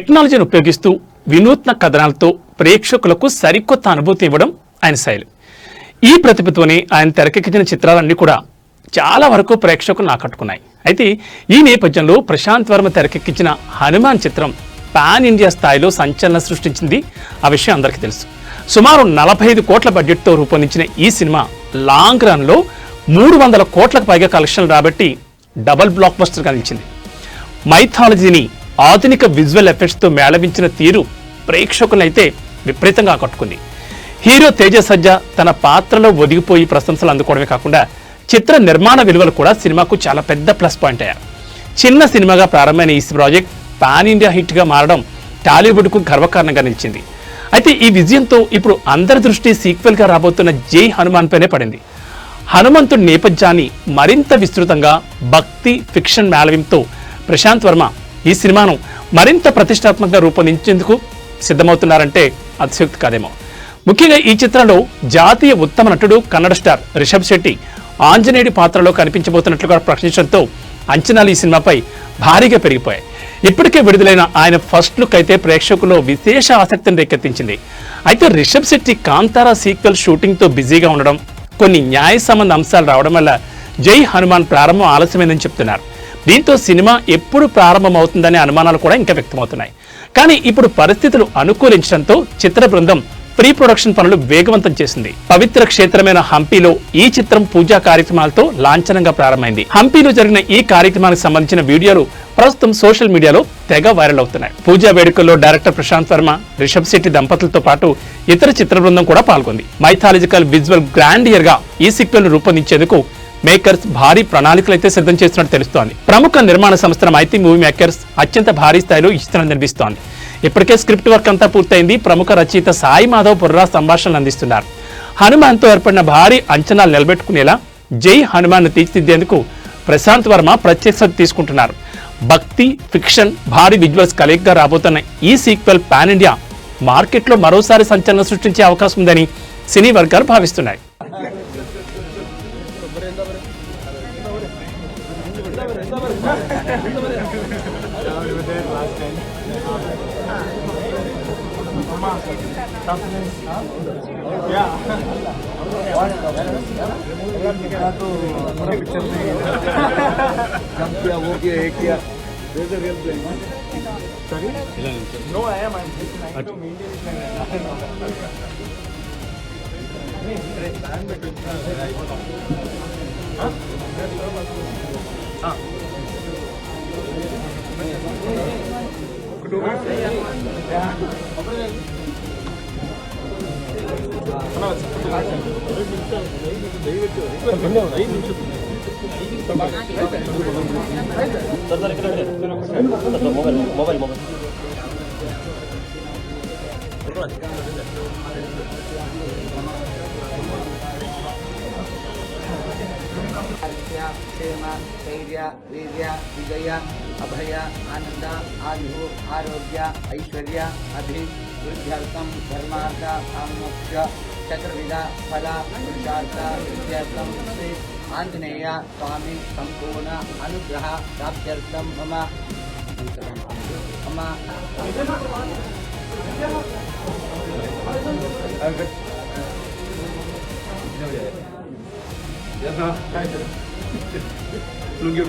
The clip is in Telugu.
టెక్నాలజీని ఉపయోగిస్తూ వినూత్న కథనాలతో ప్రేక్షకులకు సరికొత్త అనుభూతి ఇవ్వడం ఆయన శైలి. ఈ ప్రతిభతోనే ఆయన తెరకెక్కించిన చిత్రాలన్నీ కూడా చాలా వరకు ప్రేక్షకులను ఆకట్టుకున్నాయి. అయితే ఈ నేపథ్యంలో ప్రశాంత్ వర్మ తెరకెక్కించిన హనుమాన్ చిత్రం పాన్ ఇండియా స్థాయిలో సంచలనం సృష్టించింది. ఆ విషయం అందరికీ తెలుసు. సుమారు 45 కోట్ల బడ్జెట్తో రూపొందించిన ఈ సినిమా లాంగ్ రన్లో 300 కోట్లకు పైగా కలెక్షన్లు రాబట్టి డబుల్ బ్లాక్ బస్టర్గా నిలిచింది. మైథాలజీని ఆధునిక విజువల్ ఎఫెక్ట్స్తో మేళవించిన తీరు ప్రేక్షకులైతే విపరీతంగా ఆకట్టుకుంది. హీరో తేజ సజ్జా తన పాత్రలో ఒదిగిపోయి ప్రశంసలు అందుకోవడమే కాకుండా చిత్ర నిర్మాణ విలువలు కూడా సినిమాకు చాలా పెద్ద ప్లస్ పాయింట్ అయ్యారు. చిన్న సినిమాగా ప్రారంభమైన ఈ ప్రాజెక్ట్ పాన్ ఇండియా హిట్గా మారడం టాలీవుడ్కు గర్వకారణంగా నిలిచింది. అయితే ఈ విజయంతో ఇప్పుడు అందరి దృష్టి సీక్వెల్గా రాబోతున్న జై హనుమాన్ పైనే పడింది. హనుమంతుడి నేపథ్యాన్ని మరింత విస్తృతంగా భక్తి ఫిక్షన్ మేళవింతో ప్రశాంత్ వర్మ ఈ సినిమాను మరింత ప్రతిష్టాత్మకంగా రూపొందించేందుకు సిద్ధమవుతున్నారంటే అతిశయోక్తి కాదేమో. ముఖ్యంగా ఈ చిత్రంలో జాతీయ ఉత్తమ నటుడు కన్నడ స్టార్ రిషబ్ శెట్టి ఆంజనేయుడి పాత్రలో కనిపించబోతున్నట్లుగా ప్రకటించడంతో అంచనాలు ఈ సినిమాపై భారీగా పెరిగిపోయాయి. ఇప్పటికే విడుదలైన ఆయన ఫస్ట్ లుక్ అయితే ప్రేక్షకుల్లో విశేష ఆసక్తిని రేకెత్తించింది. అయితే రిషబ్ శెట్టి కాంతారా సీక్వెల్ షూటింగ్తో బిజీగా ఉండడం, కొన్ని న్యాయ సంబంధ అంశాలు రావడం వల్ల జై హనుమాన్ ప్రారంభం ఆలస్యమైందని చెప్తున్నారు. దీంతో సినిమా ఎప్పుడు ప్రారంభమవుతుందనే అనుమానాలు కూడా ఇంకా వ్యక్తమవుతున్నాయి. కానీ ఇప్పుడు పరిస్థితులు అనుకూలించడంతో చిత్ర బృందం ప్రీ ప్రొడక్షన్ పనులు వేగవంతం చేసింది. పవిత్ర క్షేత్రమైన హంపీలో ఈ చిత్రం పూజా కార్యక్రమాలతో లాంఛనంగా ప్రారంభమైంది. హంపీలో జరిగిన ఈ కార్యక్రమానికి సంబంధించిన వీడియోలు ప్రస్తుతం సోషల్ మీడియాలో తెగ వైరల్ అవుతున్నాయి. పూజా వేడుకల్లో డైరెక్టర్ ప్రశాంత్ వర్మ, రిషబ్ శెట్టి దంపతులతో పాటు ఇతర చిత్ర బృందం కూడా పాల్గొంది. మైథాలజికల్ విజువల్ గ్రాండియర్ గా ఈ సీక్వెల్ రూపొందించేందుకు మేకర్స్ భారీ ప్రణాళికలు అయితే సిద్ధం చేస్తున్నట్టు తెలుస్తోంది. ప్రముఖ నిర్మాణ సంస్థ మైతి మూవీ మేకర్స్ అత్యంత భారీ స్థాయిలో ఈ చిత్రం నిర్మిస్తోంది. ఇప్పటికే స్క్రిప్ట్ వర్క్ అంతా పూర్తయింది. ప్రముఖ రచయిత సాయి మాధవ్ బుర్రా సంభాషణలు అందిస్తున్నారు. హనుమాన్తో ఏర్పడిన భారీ అంచనాలు నిలబెట్టుకునేలా జై హనుమాన్ తీర్చిదిద్దేందుకు ప్రశాంత్ వర్మ ప్రత్యేక శ్రద్ధ తీసుకుంటున్నారు. భక్తి ఫిక్షన్ భారీ విజువల్స్ కలయికగా రాబోతున్న ఈ సీక్వెల్ పాన్ ఇండియా మార్కెట్లో మరోసారి సంచలనం సృష్టించే అవకాశం ఉందని సినీ వర్గాలు భావిస్తున్నాయి. क्षेम धैर्य वीर्य विजय अभय आनंद आयु आरोग्य ऐश्वर्य अभिवृद्ध्यर्थं धर्मार्थ काममोक्ष चतुर्विध फल पुरुषार्थ सिद्ध्यर्थं श्री आंजनेय स्वामी संपूर्ण अनुग्रह प्राप्त्यर्थं मम लुंगी